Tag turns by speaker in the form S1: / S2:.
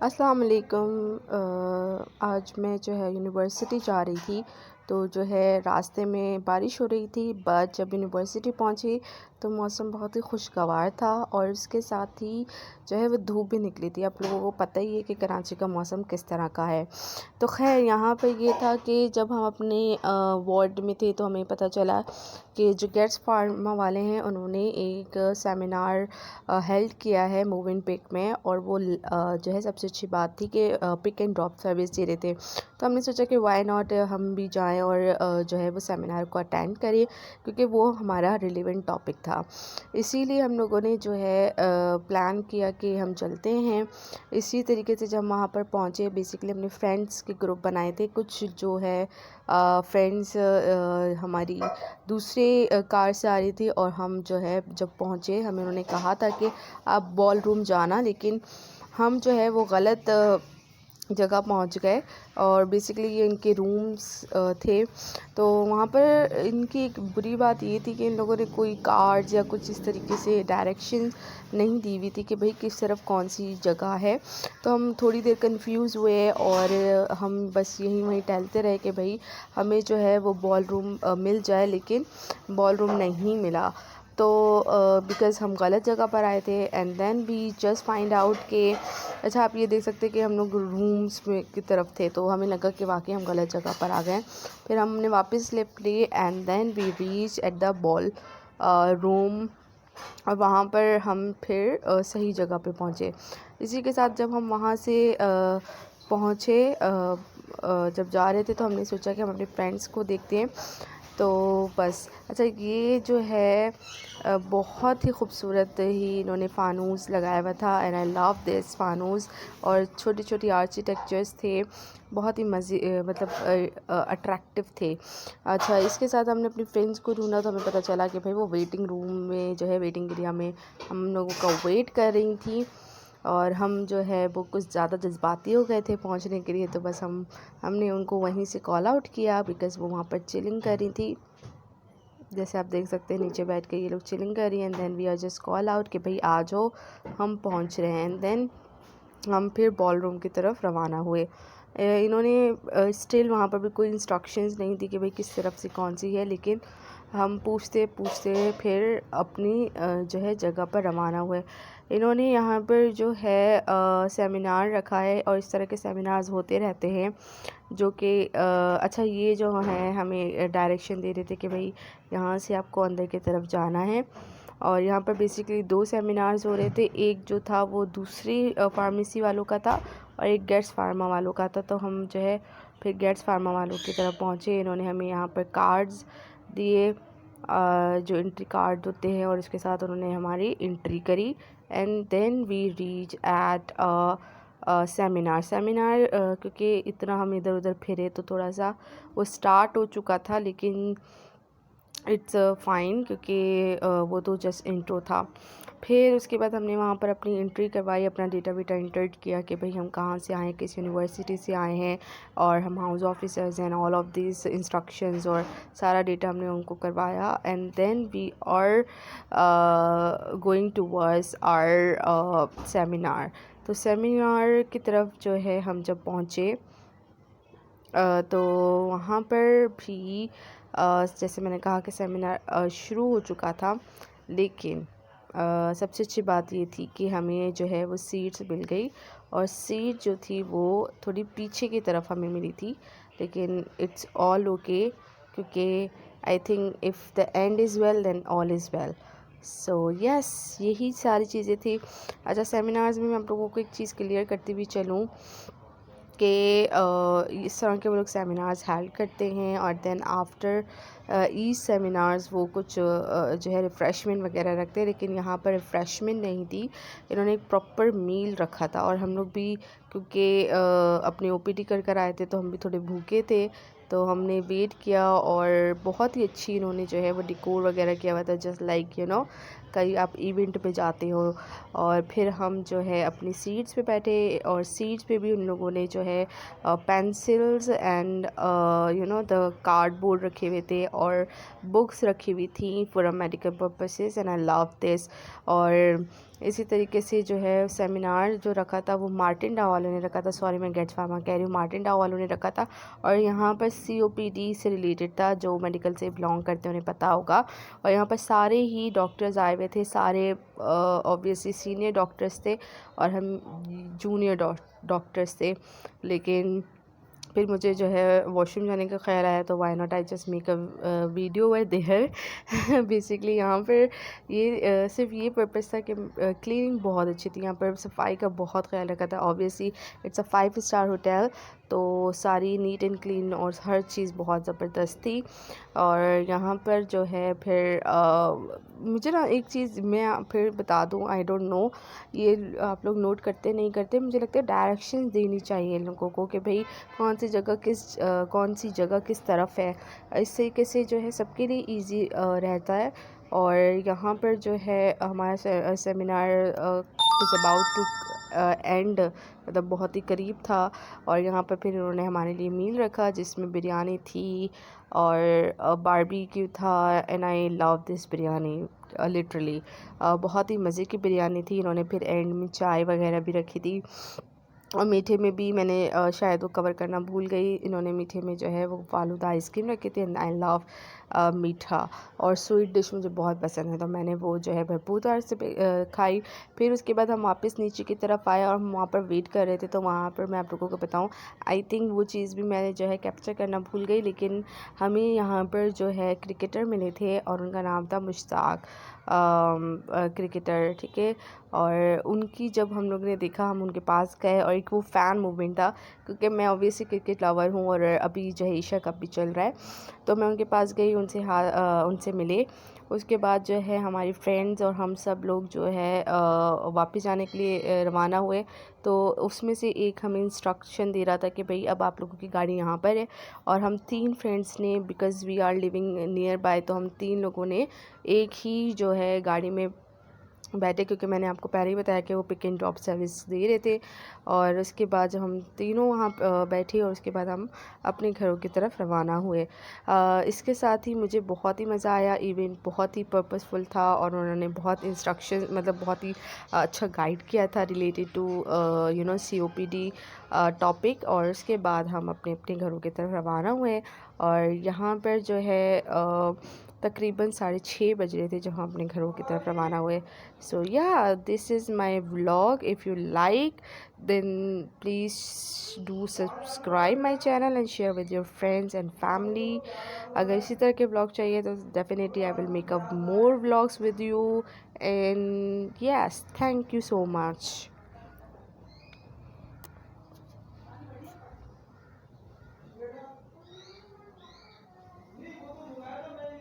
S1: अस्सलाम वालेकुम। आज मैं जो है यूनिवर्सिटी जा रही थी, तो जो है रास्ते में बारिश हो रही थी। बट जब यूनिवर्सिटी पहुंची तो मौसम बहुत ही खुशगवार था और उसके साथ ही जो है वो धूप भी निकली थी। आप लोगों को पता ही है कि कराची का मौसम किस तरह का है। तो खैर यहाँ पे ये था कि जब हम अपने वार्ड में थे तो हमें पता चला कि जो गेट्स फार्मा वाले हैं उन्होंने एक सेमिनार हेल्ड किया है मूव इन पिक में, और वो जो है सबसे अच्छी बात थी कि पिक एंड ड्रॉप सर्विस दे रहे थे। तो हमने सोचा कि वाई नॉट हम भी जाएं और जो है वो सेमिनार को अटेंड करें, क्योंकि वो हमारा रिलेवेंट टॉपिक था। इसीलिए हम लोगों ने जो है प्लान किया कि हम चलते हैं। इसी तरीके से जब वहाँ पर पहुँचे, बेसिकली अपने फ्रेंड्स के ग्रुप बनाए थे। कुछ जो है फ्रेंड्स हमारी दूसरे कार से आ रही थी, और हम जो है जब पहुँचे हमें उन्होंने कहा था कि आप बॉल रूम जाना, लेकिन हम जो है वो गलत जगह पहुंच गए। और बेसिकली ये इनके रूम्स थे। तो वहाँ पर इनकी एक बुरी बात ये थी कि इन लोगों ने कोई कार्ड्स या कुछ इस तरीके से डायरेक्शन नहीं दी हुई थी कि भाई किस तरफ कौन सी जगह है। तो हम थोड़ी देर कंफ्यूज हुए और हम बस यहीं वहीं टहलते रहे कि भाई हमें जो है वो बॉल रूम मिल जाए, लेकिन बॉल रूम नहीं मिला। तो बिकॉज़ हम गलत जगह पर आए थे। And then we just find out कि अच्छा, आप ये देख सकते हैं कि हम लोग रूम्स में की तरफ थे, तो हमें लगा कि वाकई हम गलत जगह पर आ गए। फिर हमने वापस लेफ्ट ली and then we reach at the ballroom, और वहाँ पर हम फिर सही जगह पे पहुँचे। इसी के साथ जब हम वहाँ से पहुँचे, जब जा रहे थे तो हमने सोचा कि हम अपने फ्रेंड्स को देखते हैं। तो बस अच्छा, ये जो है बहुत ही खूबसूरत ही इन्होंने फ़ानूस लगाया हुआ था, एंड आई लव दिस फ़ानूस। और छोटी छोटी आर्किटेक्चर्स थे, बहुत ही मतलब अट्रैक्टिव थे। अच्छा, इसके साथ हमने अपनी फ्रेंड्स को ढूंढा, तो हमें पता चला कि भाई वो वेटिंग रूम में जो है वेटिंग एरिया में हम लोगों का वेट कर रही थी। और हम जो है वो कुछ ज़्यादा जज्बाती हो गए थे पहुंचने के लिए, तो बस हमने उनको वहीं से कॉल आउट किया, बिकॉज़ वो वहाँ पर चिलिंग कर रही थी। जैसे आप देख सकते हैं नीचे बैठ के ये लोग चिलिंग कर रही हैं। And then we are just call out कि भाई आ जाओ, हम पहुंच रहे हैं। एंड देन हम फिर बॉल रूम की तरफ रवाना हुए। इन्होंने स्टिल वहाँ पर भी कोई इंस्ट्रक्शंस नहीं दी कि भाई किस तरफ से कौन सी है, लेकिन हम पूछते पूछते फिर अपनी जो है जगह पर रवाना हुए। इन्होंने यहाँ पर जो है सेमिनार रखा है, और इस तरह के सेमिनार्स होते रहते हैं जो कि अच्छा, ये जो है हमें डायरेक्शन दे रहे थे कि भाई यहाँ से आपको अंदर की तरफ जाना है। और यहाँ पर बेसिकली दो सेमिनार्स हो रहे थे। एक जो था वो दूसरी फार्मेसी वालों का था, और एक गेट्स फार्मा वालों का था। तो हम जो है फिर गेट्स फार्मा वालों की तरफ पहुँचे। इन्होंने हमें यहाँ पर कार्ड्स दिए, जो एंट्री कार्ड होते हैं, और इसके साथ उन्होंने हमारी एंट्री करी। And then we reach at seminar क्योंकि इतना हम इधर उधर फिरे तो थोड़ा सा वो स्टार्ट हो चुका था, लेकिन इट्स फ़ाइन, क्योंकि वो तो जस्ट इंट्रो था। फिर उसके बाद हमने वहाँ पर अपनी एंट्री करवाई, अपना डेटा वेटा इंटर्ड किया कि भाई हम कहाँ से आए हैं, किस यूनिवर्सिटी से आए हैं, और हम house officers and all of this instructions, और सारा डेटा हमने उनको करवाया। And then we are going towards our seminar. तो सेमिनार की तरफ जो है हम जब पहुँचे, तो वहाँ पर भी जैसे मैंने कहा कि सेमिनार शुरू हो चुका था, लेकिन सबसे अच्छी बात ये थी कि हमें जो है वो सीट्स मिल गई, और सीट जो थी वो थोड़ी पीछे की तरफ हमें मिली थी। लेकिन इट्स ऑल ओके, क्योंकि I think if the end is well then all is well. So yes, यही सारी चीज़ें थी। अच्छा, सेमिनार्स में मैं आप लोगों को एक चीज़ क्लियर करती हुई चलूँ कि इस तरह के वो लोग सेमिनार्स हेल्ड करते हैं, और देन आफ्टर ईच सेमिनार्स वो कुछ जो है रिफ़्रेशमेंट वगैरह रखते हैं। लेकिन यहाँ पर रिफ़्रेशमेंट नहीं थी, इन्होंने एक प्रॉपर मील रखा था। और हम लोग भी क्योंकि अपने ओपीडी कर आए थे, तो हम भी थोड़े भूखे थे, तो हमने वेट किया। और बहुत ही अच्छी इन्होंने जो है वो डिकोर वगैरह किया हुआ था, जस्ट लाइक कहीं आप इवेंट पे जाते हो। और फिर हम जो है अपनी सीट्स पे बैठे, और सीट्स पे भी उन लोगों ने जो है पेंसिल्स एंड द कार्डबोर्ड रखे हुए थे, और बुक्स रखी हुई थी for a medical purposes, and I love this. और इसी तरीके से जो है सेमिनार जो रखा था वो मार्टिन डाउ वालों ने रखा था, सॉरी मैं गेट्स फार्मा कह रही हूँ, मार्टिन डाउ वालों ने रखा था। और यहाँ पर COPD से रिलेटेड था, जो मेडिकल से बिलोंग करते हैं उन्हें पता होगा। और यहाँ पर सारे ही डॉक्टर्स आए हुए थे, सारे ऑब्वियसली सीनियर डॉक्टर्स थे और हम जूनियर डॉक्टर्स थे। लेकिन फिर मुझे जो है वॉशरूम जाने का ख्याल आया, तो why not I just make a video over there. Basically यहाँ पर ये सिर्फ ये पर्पस था कि क्लीनिंग बहुत अच्छी थी, यहाँ पर सफाई का बहुत ख्याल रखा था। Obviously it's a 5 star hotel, तो सारी नीट एंड क्लीन और हर चीज़ बहुत ज़बरदस्त थी। और यहाँ पर जो है फिर मुझे ना एक चीज़ मैं फिर बता दूँ, आई डोंट नो ये आप लोग नोट करते नहीं करते, मुझे लगता है डायरेक्शंस देनी चाहिए इन लोगों को कि भाई कौन सी जगह किस तरफ है। इस तरीके से जो है सबके लिए इजी रहता है। और यहाँ पर जो है हमारा seminar is about to end, मतलब बहुत ही करीब था। और यहाँ पर फिर उन्होंने हमारे लिए मील रखा जिसमें बिरयानी थी और बारबेक्यू था। And I love this biryani literally, बहुत ही मज़े की बिरयानी थी। इन्होंने फिर एंड में चाय वगैरह भी रखी थी। और मीठे में भी मैंने शायद वो कवर करना भूल गई, इन्होंने मीठे में जो है वो फालूदा आइसक्रीम रखी थी। एंड आई लव मीठा और स्वीट डिश मुझे बहुत पसंद है, तो मैंने वो जो है भरपूर तौर से खाई। फिर उसके बाद हम वापस नीचे की तरफ आए और हम वहाँ पर वेट कर रहे थे। तो वहाँ पर मैं आप लोगों को बताऊँ, आई थिंक वो चीज़ भी मैंने जो है कैप्चर करना भूल गई, लेकिन हमें यहाँ पर जो है क्रिकेटर मिले थे और उनका नाम था मुश्ताक क्रिकेटर, ठीक है। और उनकी जब हम लोग ने देखा, हम उनके पास गए और एक वो फ़ैन मूवमेंट था, क्योंकि मैं ऑब्वियसली क्रिकेट लवर हूँ और अभी जो है एशिया कप भी चल रहा है। तो मैं उनके पास गई, उनसे मिले। उसके बाद जो है हमारी फ्रेंड्स और हम सब लोग जो है वापस जाने के लिए रवाना हुए। तो उसमें से एक हमें इंस्ट्रक्शन दे रहा था कि भाई अब आप लोगों की गाड़ी यहाँ पर है। और हम 3 फ्रेंड्स ने, because we are living nearby, तो हम 3 लोगों ने एक ही जो है गाड़ी में बैठे, क्योंकि मैंने आपको पहले ही बताया कि वो पिक एंड ड्रॉप सर्विस दे रहे थे। और उसके बाद जब हम तीनों वहाँ बैठे और उसके बाद हम अपने घरों की तरफ रवाना हुए। इसके साथ ही मुझे बहुत ही मज़ा आया, इवेंट बहुत ही पर्पसफुल था और उन्होंने बहुत इंस्ट्रक्शन, मतलब बहुत ही अच्छा गाइड किया था रिलेटेड टू COPD टॉपिक। और उसके बाद हम अपने अपने घरों की तरफ रवाना हुए। और यहाँ पर जो है तकरीबन 6:30 बज रहे थे जब हम अपने घरों की तरफ रवाना हुए। So yeah, this is my vlog. If you like, then please do subscribe my channel and share with your friends and family. अगर इसी तरह के vlog चाहिए तो definitely I will make up more vlogs with you. And yes, thank you so much.